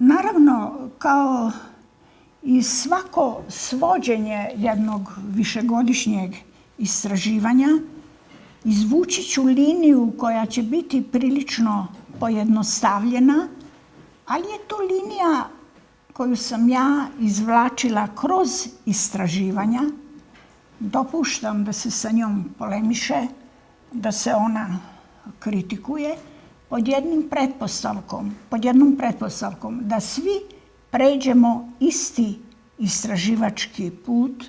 Naravno, kao i svako svođenje jednog višegodišnjeg istraživanja, izvući ću liniju koja će biti prilično pojednostavljena, ali je to linija koju sam ja izvlačila kroz istraživanja. Dopuštam da se sa njom polemiše, da se ona kritikuje pod jednom pretpostavkom da svi pređemo isti istraživački put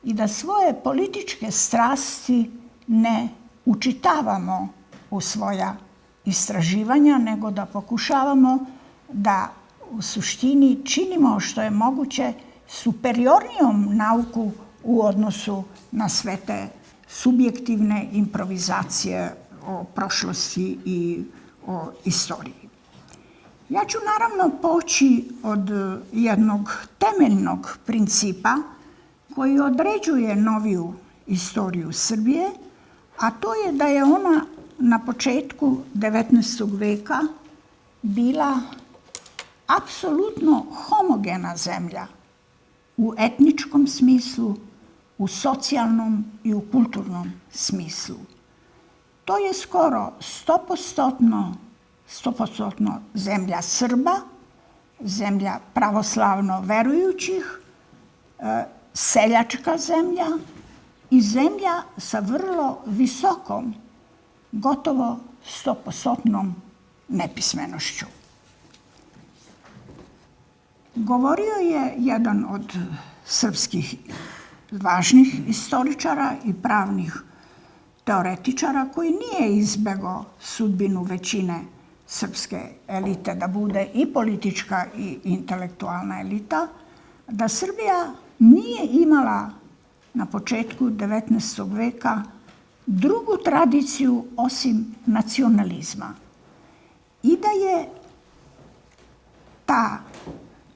i da svoje političke strasti ne učitavamo u svoja istraživanja, nego da pokušavamo da u suštini činimo što je moguće superiornijom nauku u odnosu na sve te subjektivne improvizacije o prošlosti i o istoriji. Ja ću naravno poći od jednog temeljnog principa koji određuje noviju istoriju Srbije, a to je da je ona na početku 19. veka bila apsolutno homogena zemlja u etničkom smislu, u socijalnom i u kulturnom smislu. To je skoro 100% zemlja Srba, zemlja pravoslavno verujućih, seljačka zemlja i zemlja sa vrlo visokom, gotovo 100% nepismenošću. Govorio je jedan od srpskih važnih istoričara i pravnih teoretičara koji nije izbegao sudbinu većine srpske elite da bude i politička i intelektualna elita, da Srbija nije imala na početku 19. veka drugu tradiciju osim nacionalizma i da je ta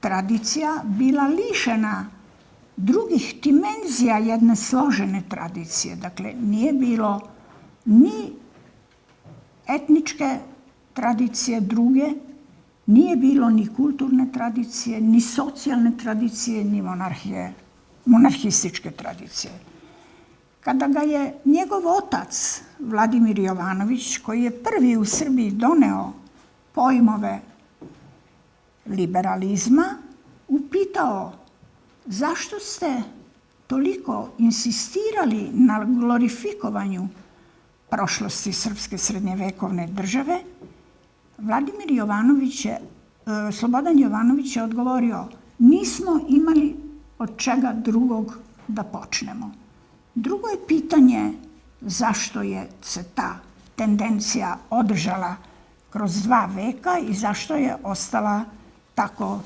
tradicija bila lišena drugih dimenzija jedne složene tradicije. Dakle, nije bilo ni etničke tradicije druge, nije bilo ni kulturne tradicije, ni socijalne tradicije, ni monarhističke tradicije. Kada ga je njegov otac, Vladimir Jovanović, koji je prvi u Srbiji doneo pojmove liberalizma, upitao zašto ste toliko insistirali na glorifikovanju prošlosti srpske srednjevekovne države, Slobodan Jovanović je odgovorio: nismo imali od čega drugog da počnemo. Drugo je pitanje zašto je se ta tendencija održala kroz 2 veka i zašto je ostala tako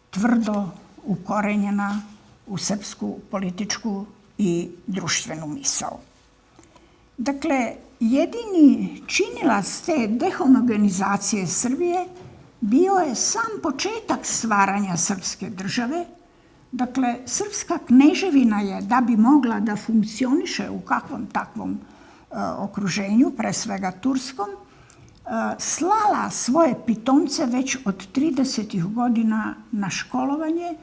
tvrdo ukorenjena u srpsku političku i društvenu misao. Dakle, jedini činilac te dehomogenizacije Srbije bio je sam početak stvaranja srpske države. Dakle, srpska kneževina je, da bi mogla da funkcioniše u kakvom takvom okruženju, pre svega turskom, slala svoje pitomce već od 30. godina na školovanje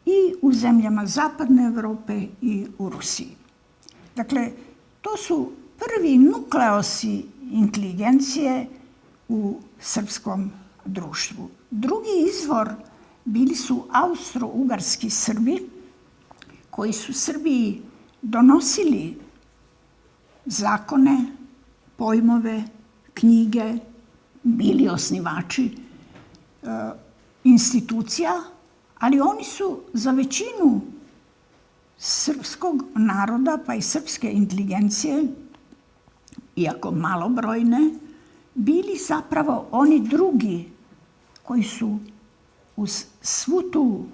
i u zemljama Zapadne Evrope i u Rusiji. Dakle, to su prvi nukleosi inteligencije u srpskom društvu. Drugi izvor bili su austro-ugarski Srbi, koji su Srbiji donosili zakone, pojmove, knjige, bili osnivači institucija, ali oni su za većinu srpskog naroda, pa i srpske inteligencije, iako malobrojne, bili zapravo oni drugi koji su uz svu tu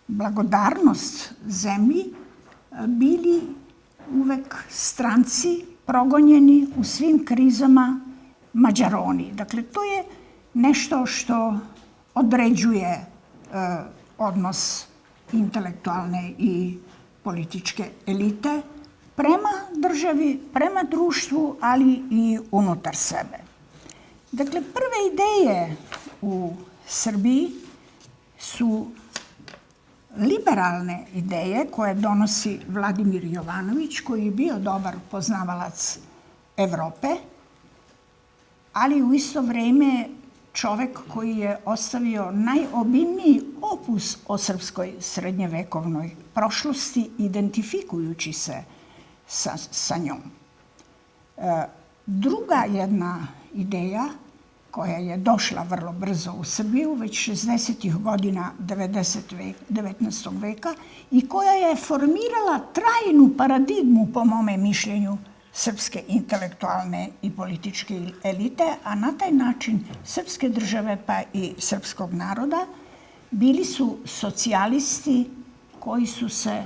blagodarnost zemlji bili uvek stranci, progonjeni u svim krizama, Mađaroni. Dakle, to je nešto što određuje odnos intelektualne i političke elite prema državi, prema društvu, ali i unutar sebe. Dakle, prve ideje u Srbiji su liberalne ideje koje donosi Vladimir Jovanović, koji je bio dobar poznavalac Evrope, ali u isto vrijeme čovek koji je ostavio najobimniji opus o srpskoj srednjevekovnoj prošlosti, identifikujući se sa njom. Druga jedna ideja koja je došla vrlo brzo u Srbiju, već 60. godina 19. veka i koja je formirala trajnu paradigmu, po mome mišljenju, srpske intelektualne i političke elite, a na taj način srpske države pa i srpskog naroda, bili su socijalisti koji su se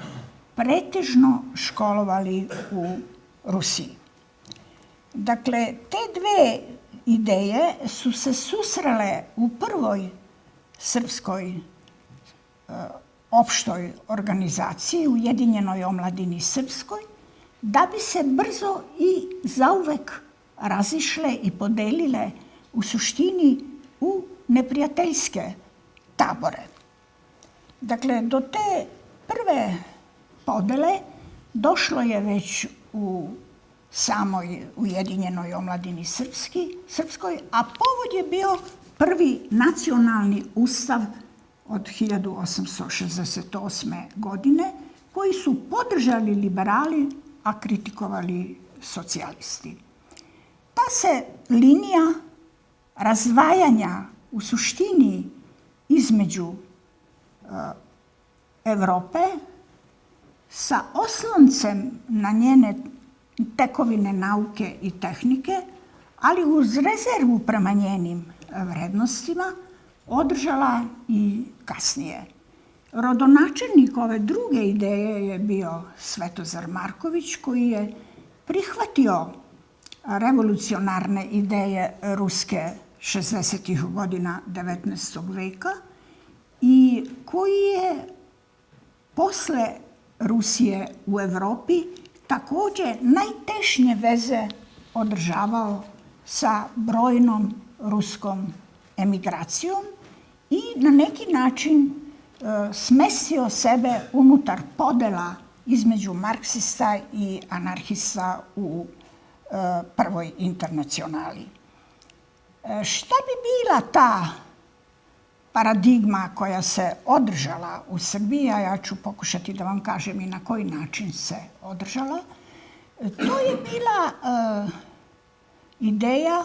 pretežno školovali u Rusiji. Dakle, te dve ideje su se susrele u prvoj srpskoj opštoj organizaciji, Ujedinjenoj omladini srpskoj, da bi se brzo i zauvek razišle i podelile u suštini u neprijateljske tabore. Dakle, do te prve podele došlo je već u samoj Ujedinjenoj omladini srpskoj, a povod je bio prvi nacionalni ustav od 1868. godine, koji su podržali liberali, a kritikovali socijalisti. Ta se linija razdvajanja u suštini između Evrope sa osloncem na njene tekovine nauke i tehnike, ali uz rezervu prema njenim vrednostima, održala i kasnije. Rodonačelnik ove druge ideje je bio Svetozar Marković, koji je prihvatio revolucionarne ideje ruske 60. godina 19. veka i koji je posle Rusije u Evropi takođe najtešnje veze održavao sa brojnom ruskom emigracijom i na neki način smestio sebe unutar podela između marksista i anarhista u prvoj internacionali. Šta bi bila ta paradigma koja se održala u Srbiji, a ja ću pokušati da vam kažem i na koji način se održala, to je bila ideja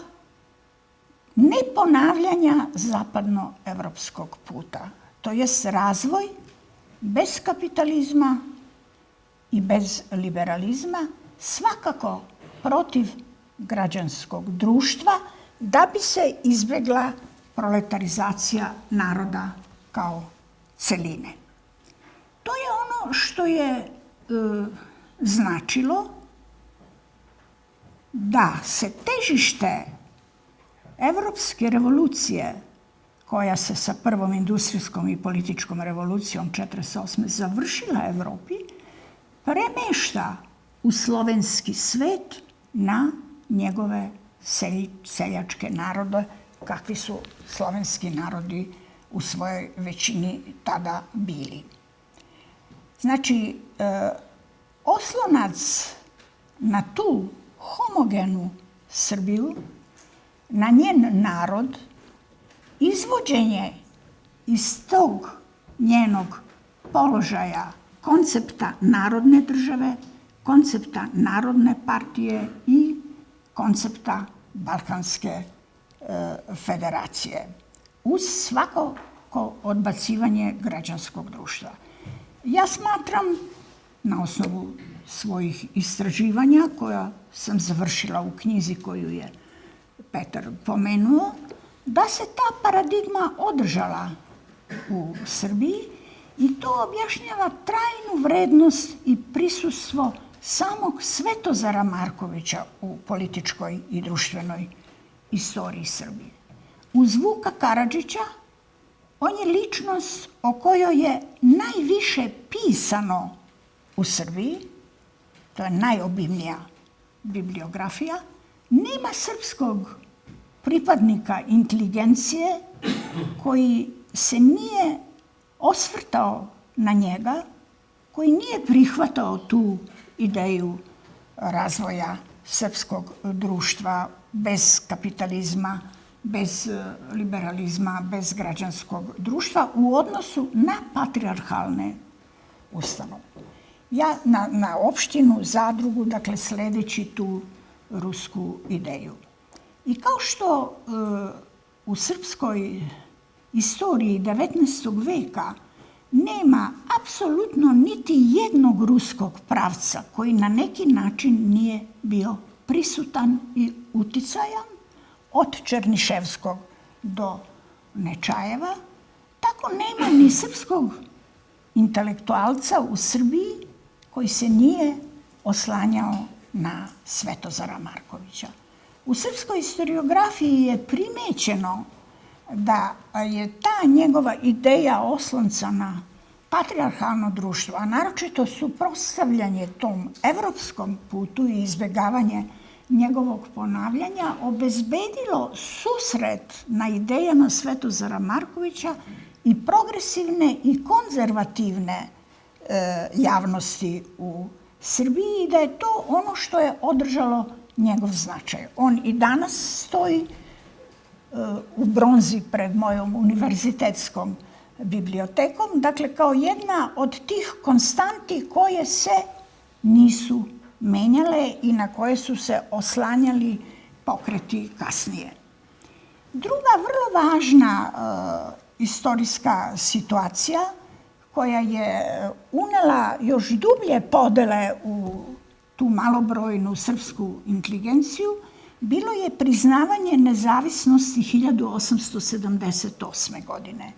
neponavljanja zapadnoevropskog puta. To jest razvoj bez kapitalizma i bez liberalizma, svakako protiv građanskog društva, da bi se izbjegla proletarizacija naroda kao celine. To je ono što je značilo da se težište evropske revolucije, koja se sa prvom industrijskom i političkom revolucijom 1948. završila Evropi, premešta u slovenski svet na njegove seljačke narode, kakvi su slovenski narodi u svojoj većini tada bili. Znači, oslonac na tu homogenu Srbiju, na njen narod, izvođenje iz tog njenog položaja koncepta narodne države, koncepta narodne partije i koncepta Balkanske federacije, uz svako odbacivanje građanskog društva. Ja smatram, na osnovu svojih istraživanja, koja sam završila u knjizi koju je Petar pomenuo, da se ta paradigma održala u Srbiji i to objašnjava trajnu vrednost i prisustvo samog Svetozara Markovića u političkoj i društvenoj istoriji Srbije. Uz Vuka Karadžića, on je ličnost o kojoj je najviše pisano u Srbiji, to je najobimnija bibliografija. Nema srpskog pripadnika inteligencije koji se nije osvrtao na njega, koji nije prihvatao tu ideju razvoja srpskog društva bez kapitalizma, bez liberalizma, bez građanskog društva u odnosu na patrijarhalne ustanove. Ja na opštinu, zadrugu, dakle sledeći tu rusku ideju. I kao što u srpskoj istoriji 19. veka nema apsolutno niti jednog ruskog pravca koji na neki način nije bio prisutan i uticajan, od Černiševskog do Nečajeva, tako nema ni srpskog intelektualca u Srbiji koji se nije oslanjao na Svetozara Markovića. U srpskoj historiografiji je primećeno da je ta njegova ideja oslonca na patrijarhalno društvo, a naročito suprotstavljanje tom evropskom putu i izbegavanje njegovog ponavljanja, obezbedilo susret na idejama Svetozara Markovića i progresivne i konzervativne javnosti u Srbiji i da je to ono što je održalo njegov značaj. On i danas stoji u bronzi pred mojom univerzitetskom bibliotekom, dakle kao jedna od tih konstanti koje se nisu menjale i na koje su se oslanjali pokreti kasnije. Druga vrlo važna istorijska situacija koja je unela još dublje podele u tu malobrojnu srpsku inteligenciju bilo je priznavanje nezavisnosti 1878. godine.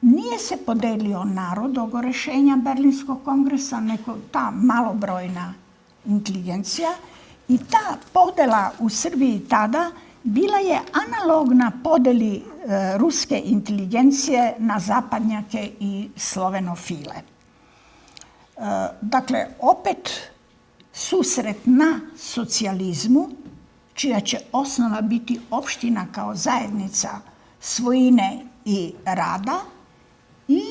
Nije se podelio narod oko rešenja Berlinskog kongresa, nego ta malobrojna inteligencija i ta podela u Srbiji tada bila je analogna podeli ruske inteligencije na zapadnjake i slovenofile. Dakle, opet susret na socijalizmu, čija će osnova biti opština kao zajednica svojine i rada i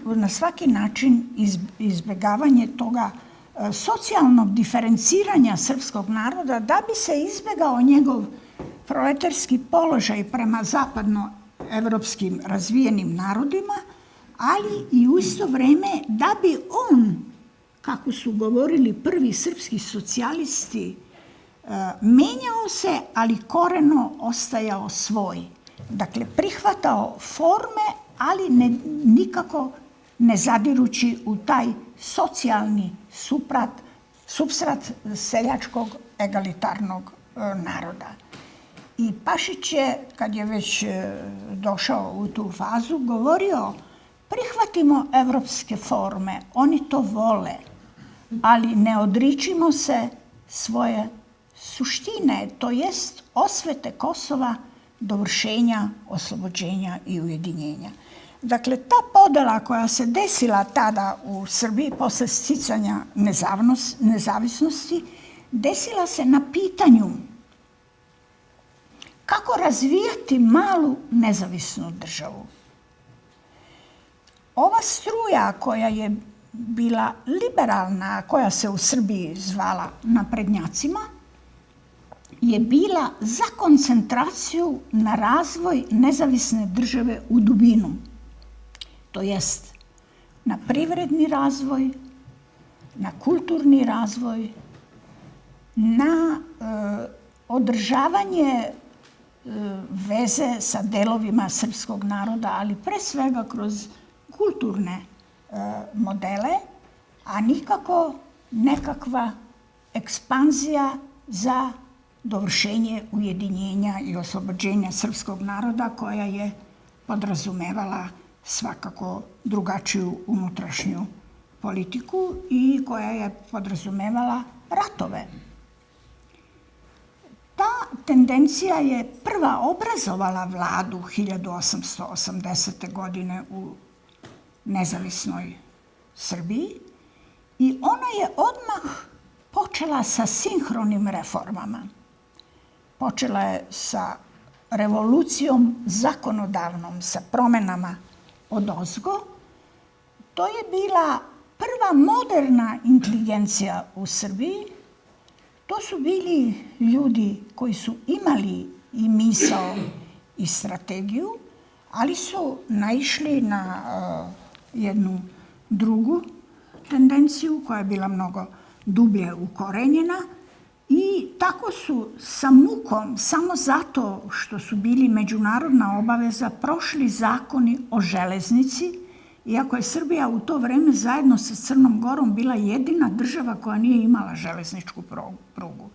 na svaki način izbegavanje toga socijalnog diferenciranja srpskog naroda da bi se izbegao njegov proletarski položaj prema zapadnoevropskim razvijenim narodima, ali i u isto vreme da bi on, kako su govorili prvi srpski socijalisti, menjao se, ali koreno ostajao svoj. Dakle, prihvatao forme, ali nikako ne zadirući u taj socijalni supstrat seljačkog egalitarnog naroda. I Pašić je, kad je već došao u tu fazu, govorio: prihvatimo evropske forme, oni to vole, ali ne odričimo se svoje suštine, to jest osvete Kosova, dovršenja, oslobođenja i ujedinjenja. Dakle, ta podela koja se desila tada u Srbiji posle sticanja nezavisnosti, desila se na pitanju kako razvijati malu nezavisnu državu. Ova struja koja je bila liberalna, koja se u Srbiji zvala naprednjacima, je bila za koncentraciju na razvoj nezavisne države u dubinu. To jest na privredni razvoj, na kulturni razvoj, na održavanje veze sa delovima srpskog naroda, ali pre svega kroz kulturne modele, a nikako nekakva ekspanzija za dovršenje ujedinjenja i oslobođenja srpskog naroda koja je podrazumevala svakako drugačiju unutrašnju politiku i koja je podrazumevala ratove. Ta tendencija je prva obrazovala vladu 1880. godine u nezavisnoj Srbiji i ona je odmah počela sa sinhronim reformama. Počela je sa revolucijom zakonodavnom, sa promenama odozgo. To je bila prva moderna inteligencija u Srbiji. To su bili ljudi koji su imali i misao i strategiju, ali su naišli na jednu drugu tendenciju koja je bila mnogo dublje ukorenjena i tako su sa mukom, samo zato što su bili međunarodna obaveza, prošli zakoni o železnici, iako je Srbija u to vreme zajedno sa Crnom Gorom bila jedina država koja nije imala železničku prugu.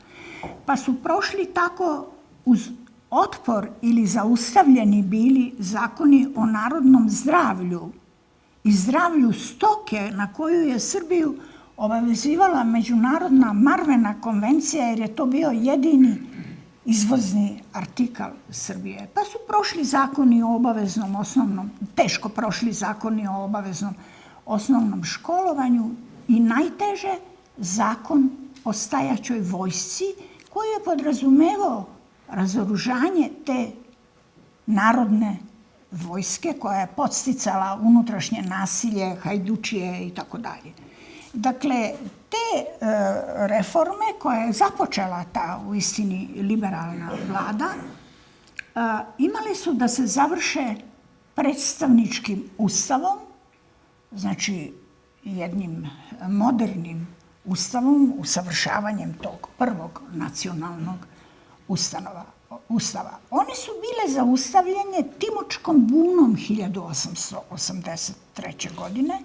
Pa su prošli tako uz otpor ili zaustavljeni bili zakoni o narodnom zdravlju i zdravlju stoke na koju je Srbiju obavezivala međunarodna Marvena konvencija, jer je to bio jedini izvozni artikal Srbije. Pa su prošli zakoni o obaveznom osnovnom, teško prošli zakoni o obaveznom osnovnom školovanju i najteže zakon o stajaćoj vojsci koji je podrazumevao razoružanje te narodne vojske koja je podsticala unutrašnje nasilje, hajdučije i tako dalje. Dakle, te reforme koje je započela ta u istini liberalna vlada imali su da se završe predstavničkim ustavom, znači jednim modernim ustavom, usavršavanjem tog prvog nacionalnog ustava. One su bile zaustavljene Timočkom bunom 1883. godine,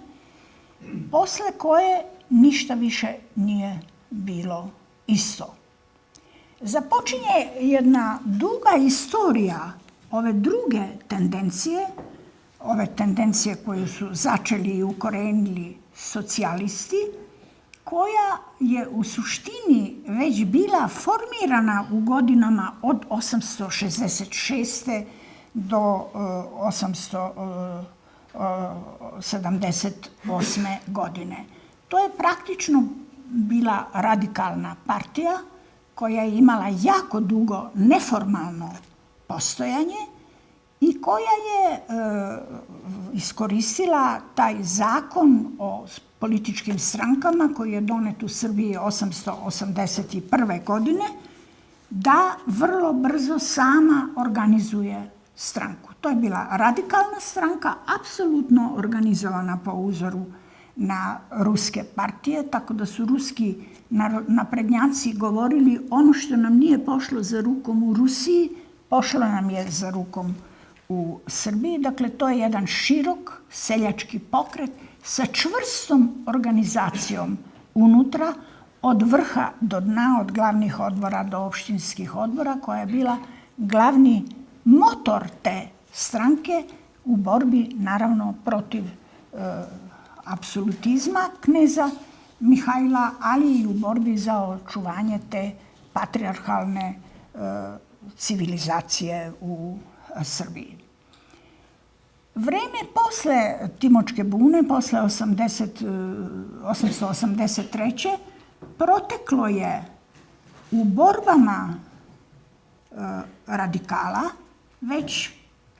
posle koje ništa više nije bilo isto. Započinje jedna duga istorija ove druge tendencije, ove tendencije koju su začeli i ukorenili socijalisti, koja je u suštini već bila formirana u godinama od 866. do 878. godine. To je praktično bila radikalna partija koja je imala jako dugo neformalno postojanje i koja je iskoristila taj zakon o političkim strankama koji je donet u Srbiji 881. godine da vrlo brzo sama organizuje stranku. To je bila radikalna stranka, apsolutno organizovana po uzoru na ruske partije, tako da su ruski naprednjaci govorili ono što nam nije pošlo za rukom u Rusiji, pošlo nam je za rukom u Srbiji. Dakle, to je jedan širok seljački pokret sa čvrstom organizacijom unutra, od vrha do dna, od glavnih odbora do opštinskih odbora, koja je bila glavni motor te stranke u borbi, naravno, protiv apsolutizma kneza Mihajla, ali i u borbi za očuvanje te patrijarhalne civilizacije u Srbiji. Vreme posle Timočke bune, posle 883. proteklo je u borbama radikala, već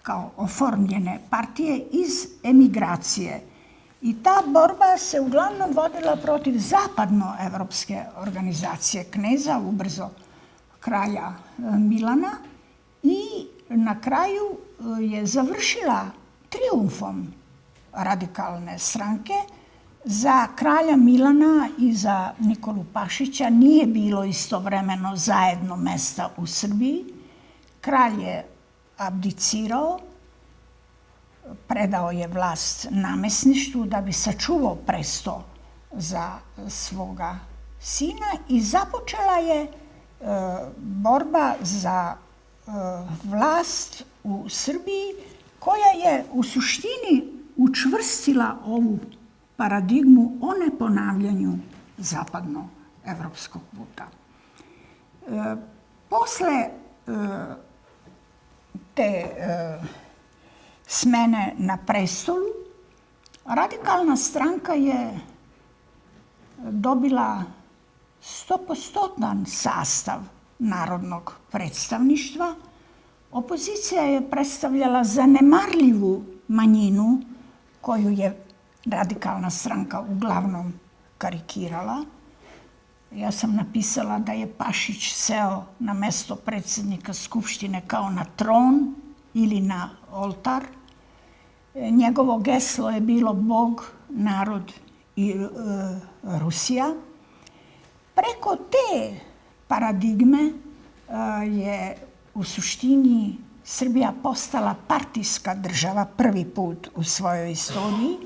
kao oformljene partije iz emigracije. I ta borba se uglavnom vodila protiv zapadnoevropske organizacije kneza, ubrzo kralja Milana, i na kraju je završila trijumfom radikalne stranke. Za kralja Milana i za Nikolu Pašića nije bilo istovremeno zajedno mesta u Srbiji. Kralj je abdicirao, predao je vlast namesništvu da bi sačuvao presto za svoga sina i započela je borba za vlast u Srbiji, koja je u suštini učvrstila ovu paradigmu o neponavljanju zapadnoevropskog puta. Posle te smene na prestolu, radikalna stranka je dobila 100% sastav narodnog predstavništva. Opozicija je predstavljala zanemarljivu manjinu koju je radikalna stranka uglavnom karikirala. Ja sam napisala da je Pašić seo na mesto predsjednika Skupštine kao na tron ili na oltar. Njegovo geslo je bilo Bog, narod i Rusija. Preko te paradigme je u suštini Srbija postala partijska država prvi put u svojoj istoriji,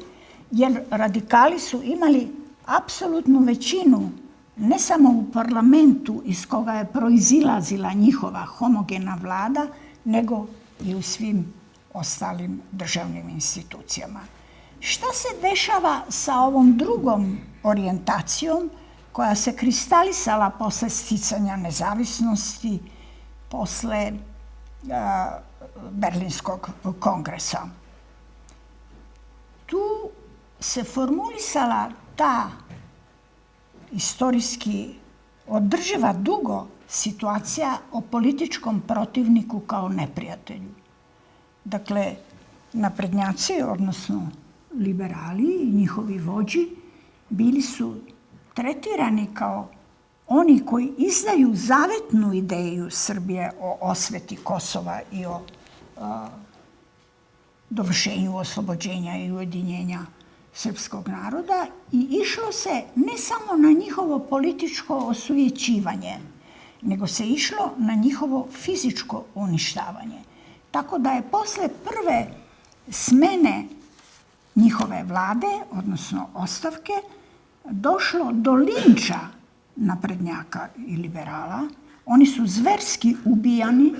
jer radikali su imali apsolutnu većinu ne samo u parlamentu iz koga je proizilazila njihova homogena vlada, nego i u svim ostalim državnim institucijama. Šta se dešava sa ovom drugom orijentacijom koja se kristalisala posle sticanja nezavisnosti, posle Berlinskog kongresa? Tu se formulisala ta istorijski održiva dugo situacija o političkom protivniku kao neprijatelju. Dakle, naprednjaci, odnosno liberali i njihovi vođi, bili su tretirani kao oni koji izdaju zavetnu ideju Srbije o osveti Kosova i o dovršenju oslobođenja i ujedinjenja srpskog naroda, i išlo se ne samo na njihovo političko osujećivanje, nego se išlo na njihovo fizičko uništavanje. Tako da je posle prve smene njihove vlade, odnosno ostavke, došlo do linča naprednjaka i liberala. Oni su zverski ubijani,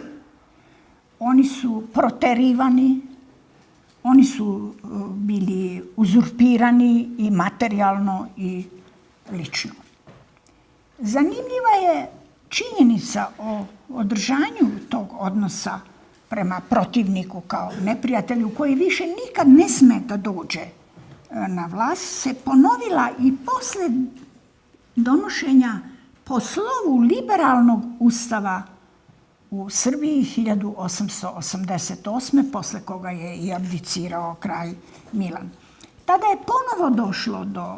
oni su proterivani, oni su bili uzurpirani i materijalno i lično. Zanimljiva je činjenica o održanju tog odnosa prema protivniku kao neprijatelju koji više nikad ne sme da dođe na vlast, se ponovila i posle donošenja po slovu liberalnog ustava u Srbiji 1888. posle koga je i abdicirao kralj Milan. Tada je ponovo došlo do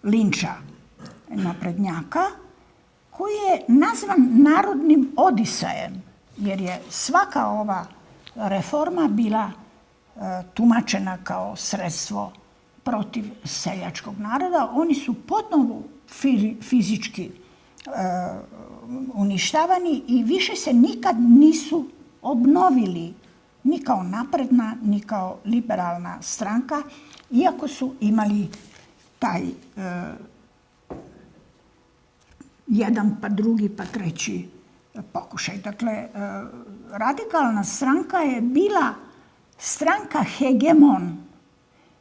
linča naprednjaka, koji je nazvan narodnim odisajem, jer je svaka ova reforma bila tumačena kao sredstvo protiv seljačkog naroda. Oni su ponovo fizički uništavani i više se nikad nisu obnovili ni kao napredna, ni kao liberalna stranka, iako su imali taj jedan pa drugi pa treći pokušaj. Dakle, radikalna stranka je bila stranka hegemon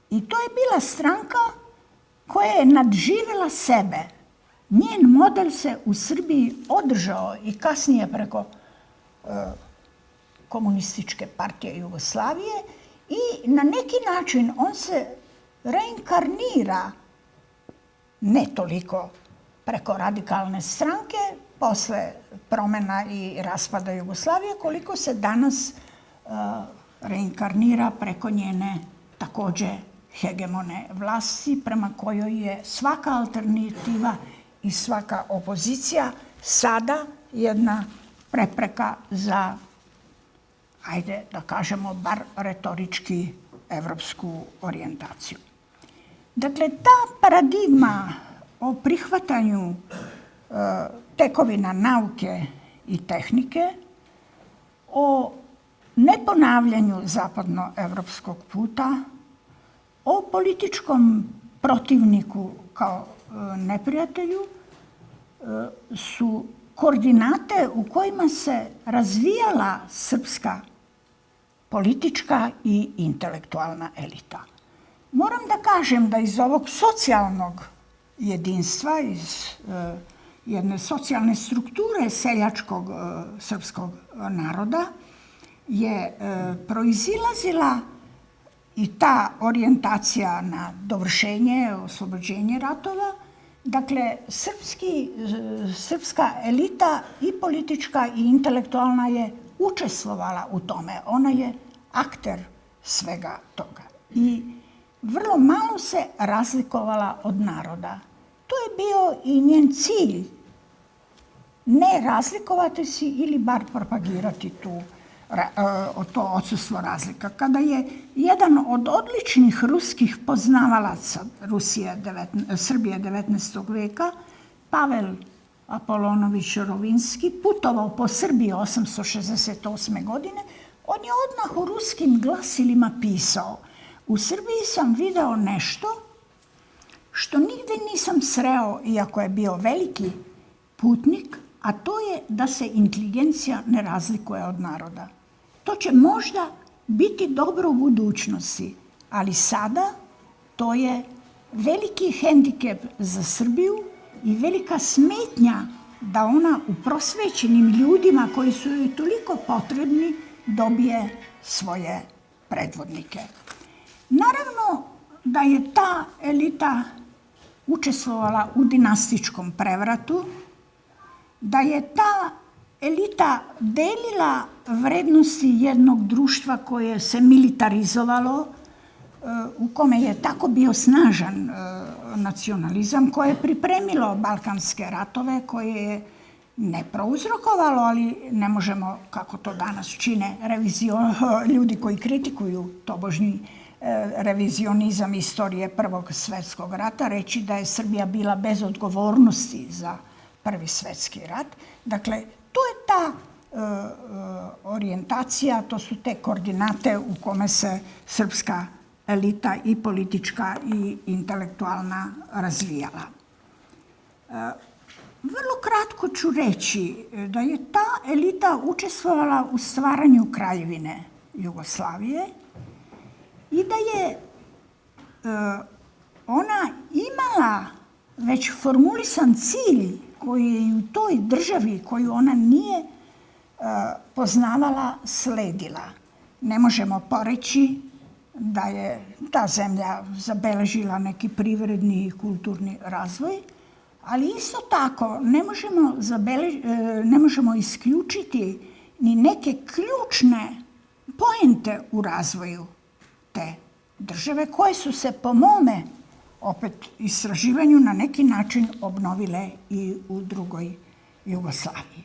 i to je bila stranka koja je nadživjela sebe. Njen model se u Srbiji održao i kasnije preko Komunističke partije Jugoslavije i na neki način on se reinkarnira, ne toliko preko radikalne stranke posle promena i raspada Jugoslavije, koliko se danas reinkarnira preko njene takođe hegemone vlasti, prema kojoj je svaka alternativa i svaka opozicija sada jedna prepreka za, ajde da kažemo, bar retorički evropsku orijentaciju. Dakle, ta paradigma o prihvatanju tekovina nauke i tehnike, o neponavljanju zapadnoevropskog puta, o političkom protivniku kao neprijatelju su koordinate u kojima se razvijala srpska politička i intelektualna elita. Moram da kažem da iz ovog socijalnog jedinstva, iz jedne socijalne strukture seljačkog srpskog naroda je proizilazila i ta orijentacija na dovršenje, oslobođenje ratova. Dakle, srpska elita i politička i intelektualna je učestvovala u tome. Ona je akter svega toga. I vrlo malo se razlikovala od naroda. To je bio i njen cilj. Ne razlikovati se ili bar propagirati to odsustvo razlika. Kada je jedan od odličnih ruskih poznavalaca Srbije 19. veka, Pavel Apolonović Rovinski, putovao po Srbiji 868. godine, on je odmah u ruskim glasilima pisao: u Srbiji sam video nešto što nigde nisam sreo, iako je bio veliki putnik, a to je da se inteligencija ne razlikuje od naroda. To će možda biti dobro u budućnosti, ali sada to je veliki hendikep za Srbiju i velika smetnja da ona u prosvećenim ljudima koji su joj toliko potrebni dobije svoje predvodnike. Naravno da je ta elita učestvovala u dinastičkom prevratu, da je ta elita delila vrednosti jednog društva koje se militarizovalo, u kome je tako bio snažan nacionalizam, koje je pripremilo balkanske ratove, koje je ne prouzrokovalo, ali ne možemo, kako to danas čine ljudi koji kritikuju tobožnji revizionizam istorije Prvog svetskog rata, reći da je Srbija bila bez odgovornosti za Prvi svetski rat. Dakle, to je ta orijentacija, to su te koordinate u kome se srpska elita i politička i intelektualna razvijala. Vrlo kratko ću reći da je ta elita učestvovala u stvaranju Kraljevine Jugoslavije i da je ona imala već formulisan cilj koji je u toj državi koju ona nije poznavala sledila. Ne možemo poreći da je ta zemlja zabeležila neki privredni i kulturni razvoj, ali isto tako ne možemo isključiti ni neke ključne poente u razvoju te države koje su se po mome opet istraživanju na neki način obnovile i u drugoj Jugoslaviji.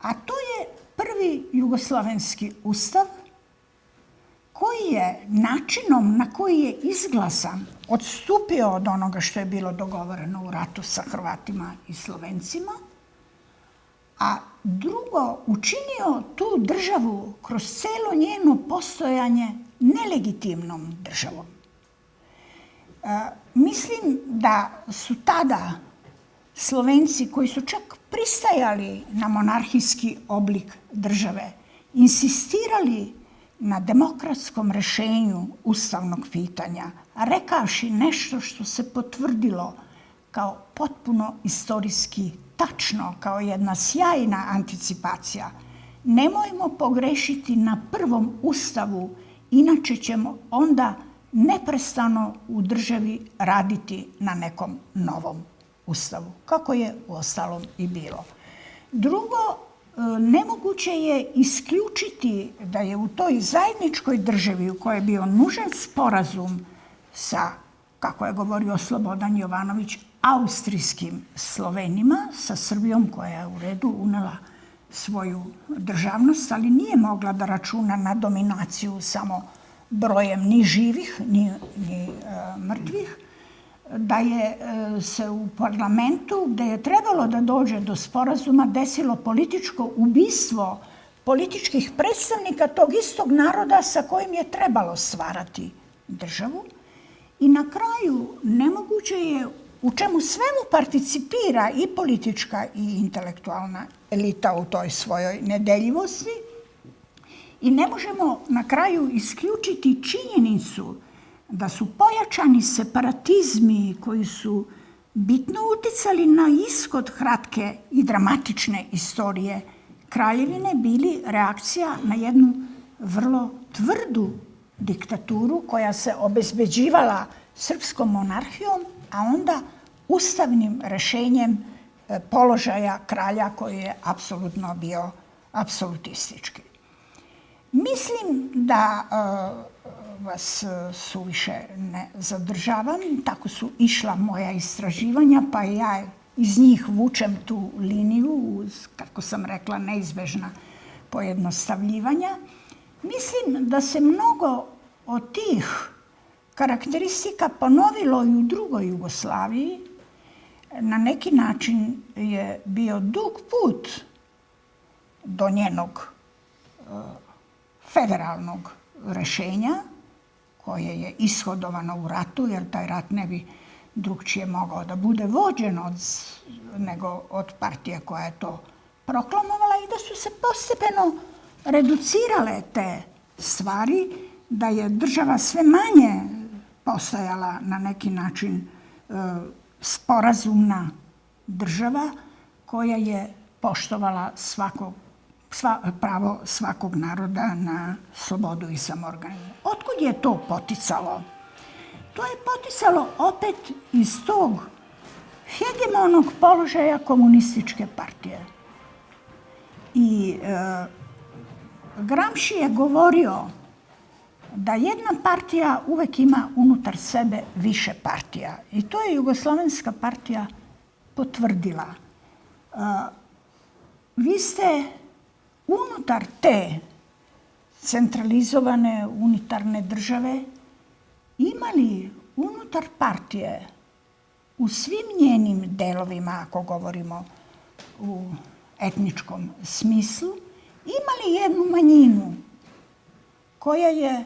A to je prvi jugoslavenski ustav koji je načinom na koji je izglasan odstupio od onoga što je bilo dogovoreno u ratu sa Hrvatima i Slovencima, a drugo, učinio tu državu kroz celo njeno postojanje nelegitimnom državom. Mislim da su tada Slovenci, koji su čak pristajali na monarhijski oblik države, insistirali na demokratskom rešenju ustavnog pitanja, rekavši nešto što se potvrdilo kao potpuno istorijski tačno, kao jedna sjajna anticipacija. Nemojmo pogrešiti na prvom ustavu, inače ćemo onda neprestano u državi raditi na nekom novom ustavu, kako je uostalom i bilo. Drugo, nemoguće je isključiti da je u toj zajedničkoj državi u kojoj je bio nužan sporazum sa, kako je govorio Slobodan Jovanović, austrijskim Slovenima, sa Srbijom koja je u redu unela svoju državnost, ali nije mogla da računa na dominaciju samo brojem ni živih, ni mrtvih, da je se u parlamentu, gde je trebalo da dođe do sporazuma, desilo političko ubistvo političkih predstavnika tog istog naroda sa kojim je trebalo stvarati državu. I na kraju nemoguće je, u čemu svemu participira i politička i intelektualna elita u toj svojoj nedeljivosti, i ne možemo na kraju isključiti činjenicu da su pojačani separatizmi koji su bitno uticali na ishod kratke i dramatične istorije Kraljevine bili reakcija na jednu vrlo tvrdu diktaturu koja se obezbeđivala srpskom monarhijom, a onda ustavnim rešenjem položaja kralja koji je apsolutno bio apsolutistički. Mislim da vas suviše ne zadržavam. Tako su išla moja istraživanja, pa ja iz njih vučem tu liniju uz, kako sam rekla, neizbežna pojednostavljivanja. Mislim da se mnogo od tih karakteristika ponovilo i u drugoj Jugoslaviji. Na neki način je bio dug put do njenog federalnog rešenja, koje je ishodovano u ratu, jer taj rat ne bi drugčije mogao da bude vođen nego od partije koja je to proklamovala, i da su se postepeno reducirale te stvari, da je država sve manje postajala na neki način sporazumna država koja je poštovala pravo svakog naroda na slobodu i samoorganizaciju. Otkud je to poticalo? To je poticalo opet iz tog hegemonog položaja komunističke partije. I Gramsci je govorio da jedna partija uvek ima unutar sebe više partija. I to je Jugoslovenska partija potvrdila. Vi ste unutar te centralizovane unitarne države imali unutar partije u svim njenim delovima, ako govorimo u etničkom smislu, imali jednu manjinu koja je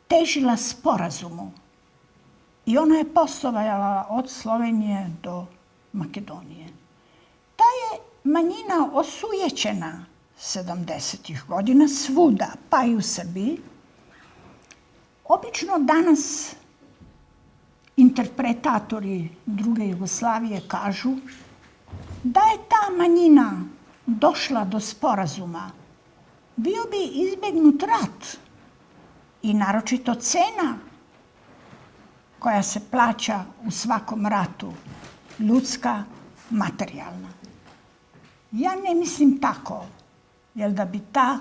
težila sporazumu i ona je postojala od Slovenije do Makedonije. Ta je manjina osujećena 70-ih godina svuda, pa i u Srbiji. Obično danas interpretatori druge Jugoslavije kažu da je ta manjina došla do sporazuma, bio bi izbegnut rat i naročito cena koja se plaća u svakom ratu, ljudska, materijalna. Ja ne mislim tako, jer da bi ta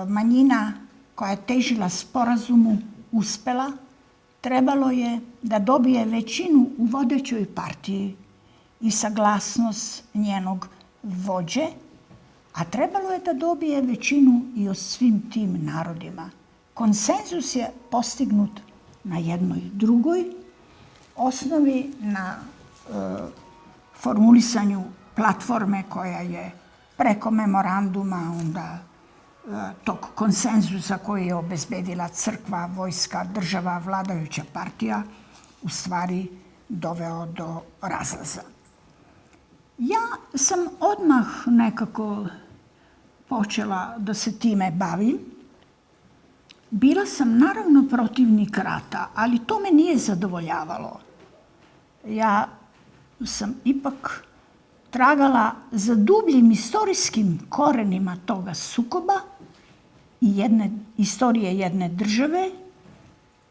manjina koja je težila sporazumu uspela, trebalo je da dobije većinu u vodećoj partiji i saglasnost njenog vođe, a trebalo je da dobije većinu i o svim tim narodima. Konsenzus je postignut na jednoj drugoj osnovi, na formulisanju platforme koja je preko memoranduma, onda tog konsenzusa koji je obezbedila crkva, vojska, država, vladajuća partija, u stvari doveo do razlaza. Ja sam odmah nekako počela da se time bavim. Bila sam naravno protivnik rata, ali to me nije zadovoljavalo. Ja sam ipak tragala za dubljim istorijskim korenima toga sukoba i istorije jedne države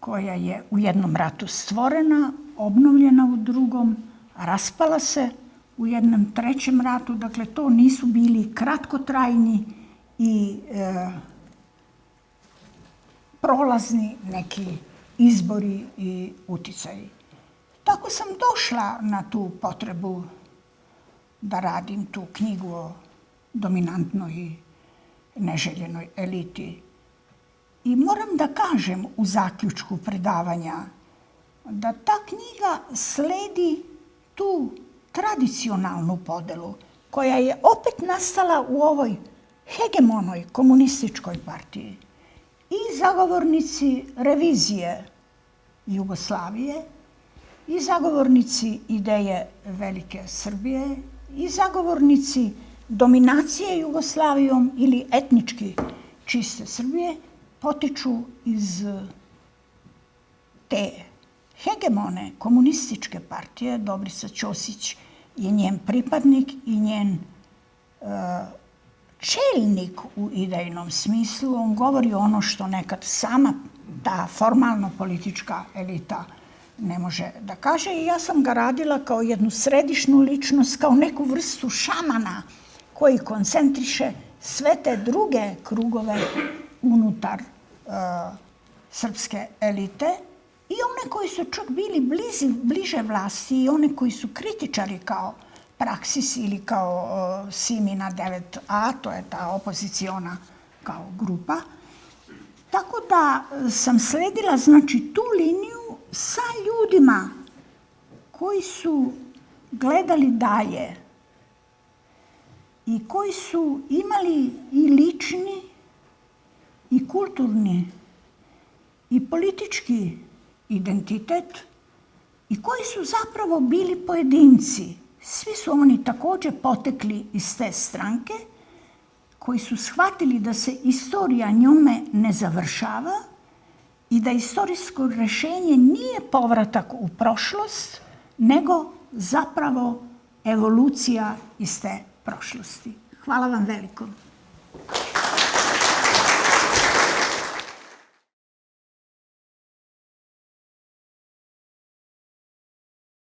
koja je u jednom ratu stvorena, obnovljena u drugom, raspala se u jednom trećem ratu. Dakle, to nisu bili kratkotrajni i prolazni neki izbori i uticaji. Tako sam došla na tu potrebu da radim tu knjigu o dominantnoj i neželjenoj eliti. I moram da kažem u zaključku predavanja da ta knjiga sledi tu tradicionalnu podelu koja je opet nastala u ovoj hegemonoj komunističkoj partiji. I zagovornici revizije Jugoslavije, i zagovornici ideje Velike Srbije, i zagovornici dominacije Jugoslavijom ili etnički čiste Srbije potiču iz te hegemone komunističke partije. Dobrica Ćosić je njen pripadnik i njen čelnik u idejnom smislu. On govori ono što nekad sama ta formalno politička elita ne može da kaže. I ja sam ga radila kao jednu središnju ličnost, kao neku vrstu šamana koji koncentriše sve te druge krugove unutar srpske elite i one koji su čak bili bliže vlasti i one koji su kritičari kao Praksis ili kao Simina 9A, to je ta opoziciona kao grupa. Tako da sam sledila znači tu liniju sa ljudima koji su gledali dalje i koji su imali i lični i kulturni i politički identitet i koji su zapravo bili pojedinci. Svi su oni također potekli iz te stranke, koji su shvatili da se istorija njome ne završava i da istorijsko rješenje nije povratak u prošlost, nego zapravo evolucija iz te prošlosti. Hvala vam veliko.